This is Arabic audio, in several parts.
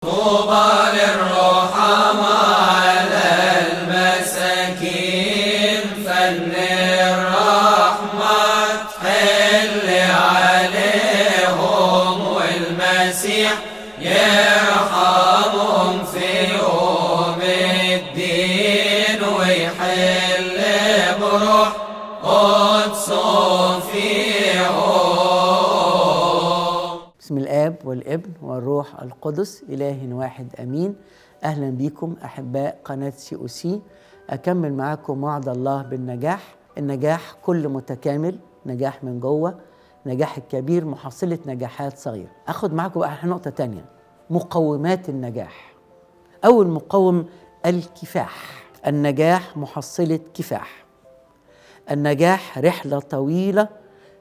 طوبى للرحماء المساكين فن الرحمة حل عليهم والمسيح يرحمهم في يوم الدين ويحل بروح قدسه فيهم. بسم الآب والابن والروح القدس إله واحد أمين. أهلا بكم أحباء قناة COC. أكمل معاكم وعد الله بالنجاح. النجاح كل متكامل، نجاح من جوه، نجاح الكبير محصلة نجاحات صغيرة. أخذ معاكم بقى نقطة تانية، مقومات النجاح. أول مقوم الكفاح. النجاح محصلة كفاح. النجاح رحلة طويلة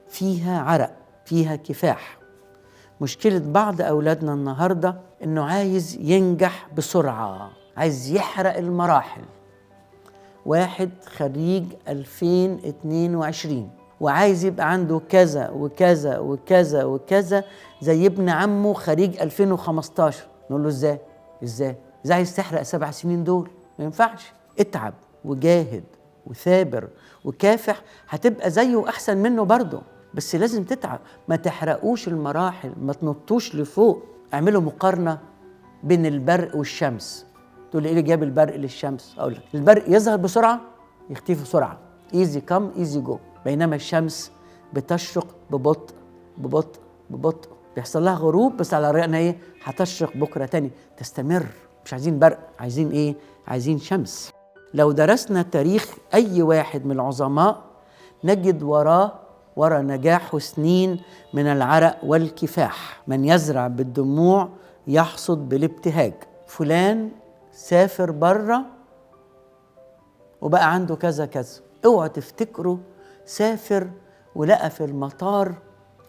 فيها عرق، فيها كفاح. مشكلة بعض أولادنا النهاردة إنه عايز ينجح بسرعة، عايز يحرق المراحل. واحد خريج 2022 وعايز يبقى عنده كذا وكذا وكذا وكذا زي ابن عمه خريج 2015. نقول له ازاي عايز تحرق 7 سنين دول؟ ما ينفعش. اتعب وجاهد وثابر وكافح، هتبقى زيه أحسن منه برضه، بس لازم تتعب. ما تحرقوش المراحل، ما تنطوش لفوق. اعملوا مقارنة بين البرق والشمس. تقول لي ايه اللي جاب البرق للشمس؟ اقول لك البرق يظهر بسرعة يختفي بسرعة، ايزي كم ايزي جو، بينما الشمس بتشرق ببطء ببطء ببطء. بيحصل لها غروب بس على رأينا ايه، هتشرق بكرة تاني، تستمر. مش عايزين برق، عايزين ايه؟ عايزين شمس. لو درسنا تاريخ اي واحد من العظماء نجد ورا نجاحه سنين من العرق والكفاح. من يزرع بالدموع يحصد بالابتهاج. فلان سافر بره وبقى عنده كذا كذا. اوعوا تفتكروا سافر ولقى في المطار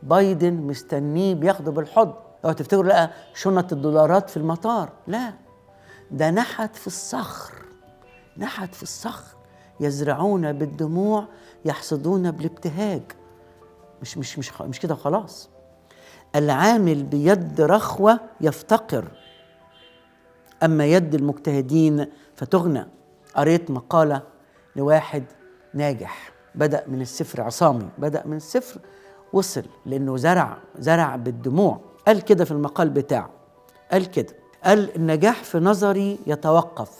بايدن مستنيه بياخده بالحضن. اوعوا تفتكروا لقى شنط الدولارات في المطار. لا، ده نحت في الصخر، نحت في الصخر. يزرعون بالدموع يحصدون بالابتهاج. مش كده خلاص. العامل بيد رخوة يفتقر، أما يد المجتهدين فتغنى. قريت مقالة لواحد ناجح، بدأ من الصفر، عصامي بدأ من الصفر، وصل لأنه زرع بالدموع. قال كده في المقال بتاعه، قال النجاح في نظري يتوقف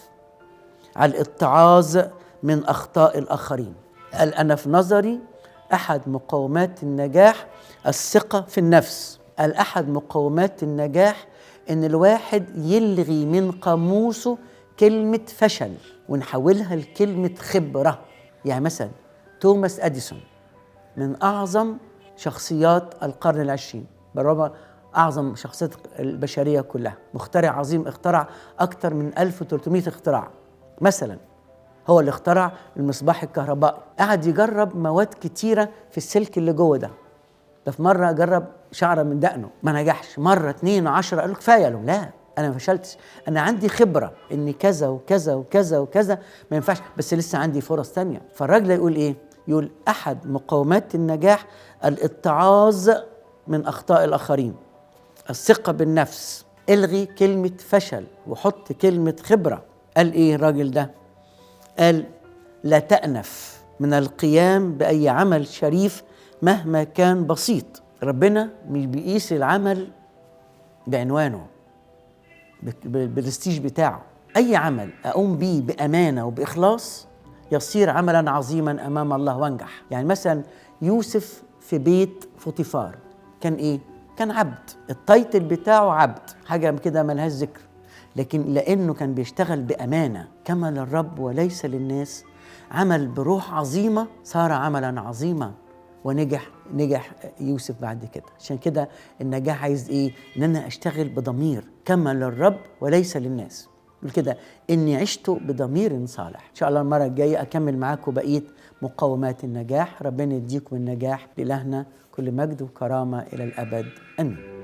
على الاتعاظ من أخطاء الآخرين. قال أنا في نظري أحد مقومات النجاح الثقة في النفس. قال أحد مقومات النجاح إن الواحد يلغي من قاموسه كلمة فشل ونحولها لكلمة خبرة. يعني مثلا توماس أديسون من أعظم شخصيات القرن العشرين، بالرغم أعظم شخصيات البشرية كلها، مخترع عظيم، اخترع أكثر من 1300 اختراع. مثلا هو اللي اخترع المصباح الكهربائي. قعد يجرب مواد كتيرة في السلك اللي جوه ده في مرة جرب شعرة من دقنه ما نجحش، مرة 2 10 قالوا كفاية له. لا، أنا ما فشلتش، أنا عندي خبرة إن كذا وكذا وكذا وكذا ما ينفعش، بس لسه عندي فرص تانية. فالراجل يقول إيه؟ يقول أحد مقومات النجاح الاتعاظ من أخطاء الآخرين، الثقة بالنفس. الغي كلمة فشل وحط كلمة خبرة. قال إيه الراجل ده؟ قال لا تأنف من القيام بأي عمل شريف مهما كان بسيط. ربنا مش بيقيس العمل بعنوانه، بالبرستيج بتاعه. أي عمل أقوم بيه بأمانة وبإخلاص يصير عملا عظيما أمام الله وانجح. يعني مثلا يوسف في بيت فوطيفار كان إيه؟ كان عبد. التايتل بتاعه عبد، حاجة كده ملهاش ذكر، لكن لأنه كان بيشتغل بأمانة كما للرب وليس للناس، عمل بروح عظيمة، صار عملا عظيما ونجح يوسف بعد كده. عشان كده النجاح عايز إيه؟ إن أنا أشتغل بضمير كما للرب وليس للناس. يقول كده إني عشت بضمير صالح. إن شاء الله المرة الجاية أكمل معاكم بقية مقومات النجاح. ربنا يديكم النجاح. لإلهنا كل مجد وكرامة إلى الأبد، آمين.